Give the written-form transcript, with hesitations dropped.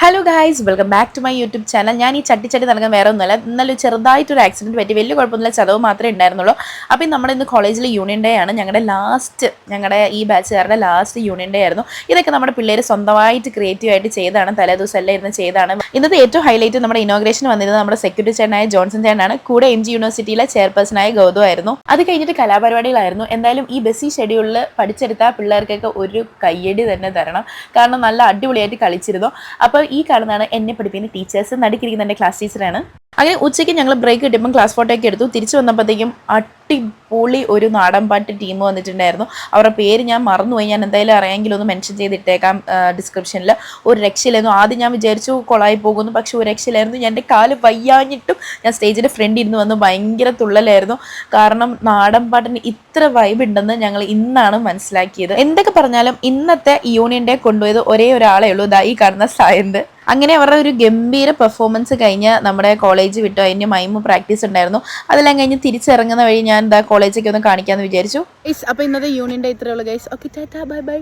Hello guys, welcome back to my YouTube channel. ഞാൻ ഈ ചട്ടി നൽകാൻ വേറെ ഒന്നുമല്ല. ഇന്നലെ ചെറുതായിട്ടൊരു ആക്സിഡൻറ്റ് പറ്റി, വലിയ കുഴപ്പമൊന്നുമില്ല, ചതവ് മാത്രമേ ഉണ്ടായിരുന്നുള്ളൂ. അപ്പോൾ നമ്മൾ ഇന്ന് കോളേജിൽ യൂണിയൻ ഡേ ആണ്. ഞങ്ങളുടെ ഈ ബാച്ചുകാരുടെ ലാസ്റ്റ് യൂണിയൻ ഡേ ആയിരുന്നു. ഇതൊക്കെ നമ്മുടെ പിള്ളേർ സ്വന്തമായിട്ട് ക്രിയേറ്റീവായിട്ട് ചെയ്താണ്, തലേദിവസം എല്ലാം ഇരുന്ന് ചെയ്താണ്. ഇന്നത്തെ ഏറ്റവും ഹൈലൈറ്റ് നമ്മുടെ ഇനോഗ്രേഷൻ വന്നിരുന്നത് നമ്മുടെ സെക്യൂരിറ്റി ചേട്ടനായ ജോൺസൺ ചേട്ടനാണ്. കൂടെ MG യൂണിവേഴ്സിറ്റിയിലെ ചെയർപേഴ്സണായ ഗൗതം ആയിരുന്നു. അത് കഴിഞ്ഞിട്ട് കലാപരിപാടികളായിരുന്നു. എന്തായാലും ഈ ബസ്സി ഷെഡ്യൂളിൽ പഠിച്ചെടുത്ത പിള്ളേർക്കൊക്കെ ഒരു കയ്യടി തന്നെ തരണം. കാരണം നല്ല അടിപൊളിയായിട്ട് കളിച്ചിരുന്നു. അപ്പോൾ ഈ കാണുന്നതാണ് എന്നെ പഠിപ്പിക്കുന്ന ടീച്ചേഴ്സ്. നടുക്കിരിക്കുന്ന എൻ്റെ ക്ലാസ് ടീച്ചറാണ്. അങ്ങനെ ഉച്ചയ്ക്ക് ഞങ്ങൾ ബ്രേക്ക് കിട്ടുമ്പം ക്ലാസ് ഫോട്ടോ ഒക്കെ എടുത്തു. തിരിച്ചു വന്നപ്പോഴത്തേക്കും അടിപൊളി ഒരു നാടൻ പാട്ട് ടീം വന്നിട്ടുണ്ടായിരുന്നു. അവരുടെ പേര് ഞാൻ മറന്നുപോയി. ഞാൻ എന്തായാലും അറിയാമെങ്കിലും ഒന്ന് മെൻഷൻ ചെയ്തിട്ടേക്കാം ഡിസ്ക്രിപ്ഷനിൽ. ഒരു രക്ഷയിലായിരുന്നു. ആദ്യം ഞാൻ വിചാരിച്ചു കൊളായി പോകുന്നു, പക്ഷെ ഒരു രക്ഷയിലായിരുന്നു. എൻ്റെ കാല് വയ്യാഞ്ഞിട്ടും ഞാൻ സ്റ്റേജിൻ്റെ ഫ്രണ്ടിൽ ഇരുന്ന് വന്ന് ഭയങ്കര തുള്ളലായിരുന്നു. കാരണം നാടൻ പാട്ടിന് ഇത്ര വൈബ് ഉണ്ടെന്ന് ഞങ്ങൾ ഇന്നാണ് മനസ്സിലാക്കിയത്. എന്തൊക്കെ പറഞ്ഞാലും ഇന്നത്തെ യൂണിയൻ ഡേ കൊണ്ടുപോയത് ഒരേ ഒരാളേ ഉള്ളൂ, ഈ കാണുന്ന സായന്ത്. അങ്ങനെ അവരുടെ ഒരു ഗംഭീര പെർഫോമൻസ് കഴിഞ്ഞ് നമ്മുടെ കോളേജ് വിട്ടു. അതിന് മൈമ് പ്രാക്ടീസ് ഉണ്ടായിരുന്നു. അതെല്ലാം കഴിഞ്ഞ് തിരിച്ചിറങ്ങുന്ന വഴി ഞാൻ കോളേജൊക്കെ ഒന്ന് കാണിക്കാമെന്ന് വിചാരിച്ചു. അപ്പോൾ ഇന്നത്തെ യൂണിയൻ ഡേ ഇത്രയേ ഉള്ളൂ guys. Okay, Tata, bye bye.